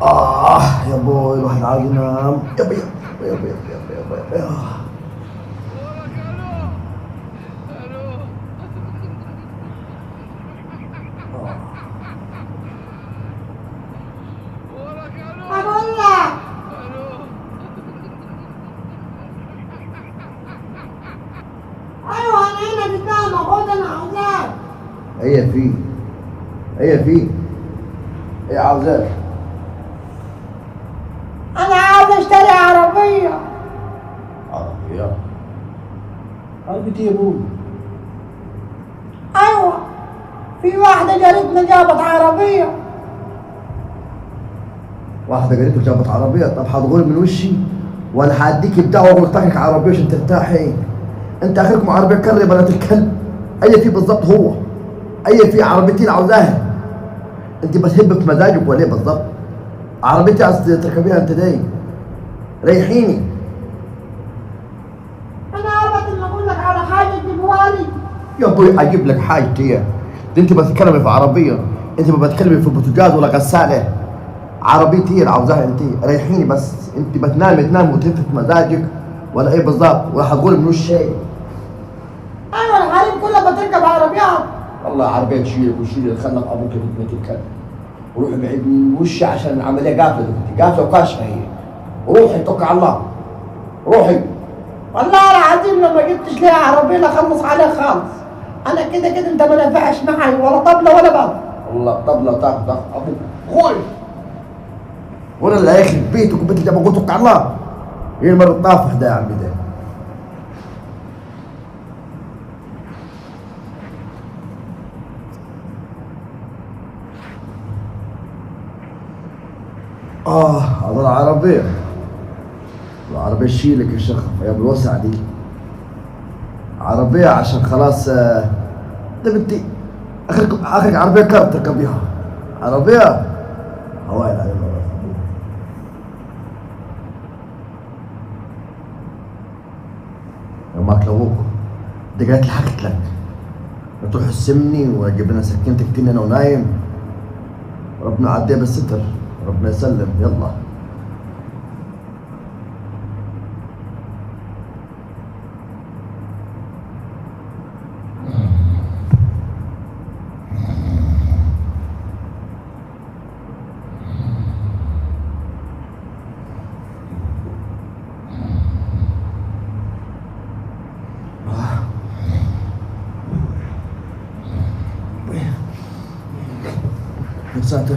يا بوي الواحد عايز ينام. يابا يابا يابا يابا يابا يابا يابا. أقول لك أيوة أنا هنا قدامك خد أنا عاوزاك. هي هي عاوزاك. أنا عاوز أشتري عربية. عربية يا ابوي؟ أيوة في واحدة جارتنا جابت عربية. واحدة جارتك جابت عربية؟ طب هتغور من وشي ولا هديك بتاعه ومرتاحك عربية عشان ترتاحي؟ انت اخركم عربية كر يا بنات الكلب. اي في بالظبط هو اي في عربيتين عاوزاها. انت بتهب في مزاجك ولا ايه بالظبط؟ عربيتي عايز تركبيها انت داي؟ ريحيني. أنا أبدا أقول لك على حاجة تجيبوها لي. يا ابوي اجيب لك حاجتي دي انت بتتكلمي في عربية، انت ما بتتكلمي في بوتاجاز ولا غسالة. عربيتي اللي عاوزاها انت، ريحيني بس. انت بتنامي تنام وتهب في مزاجك ولا ايه بالظبط؟ ولا هتقولي من وش شيء؟ أيوة الحريم كلها بتركب عربيات. والله عربية تشيلك وشيل خلق ابوك بنت الكلب. وروحي بعيد من وشي عشان العملية قافلة دلوقتي، قافلة وكاشفة هي. روحي توكل على الله. روحي. والله العظيم لو ما جبتش ليها عربية لخلص عليها خالص. أنا كده أنت ما نفعش معي ولا طبلة ولا باب. والله طبلة تاخد ابوك. غول. وانا اللي هيخرب بيتك وبيت اللي بقول توكل على الله. ايه المرة الطافح ده يا عمي ده؟ هذا العربية. العربية تشيلك يا شيخ يا بالوسع دي. عربية عشان خلاص ده بنتي اخرك عربية كار تركبيها. عربية هواي على ما كلموك دي قالت لي حكت لك تروح تسمني واجيب لنا سكينتك تاني انا ونايم. ربنا عديها بالستر، ربنا يسلم. يلا يا ساتر.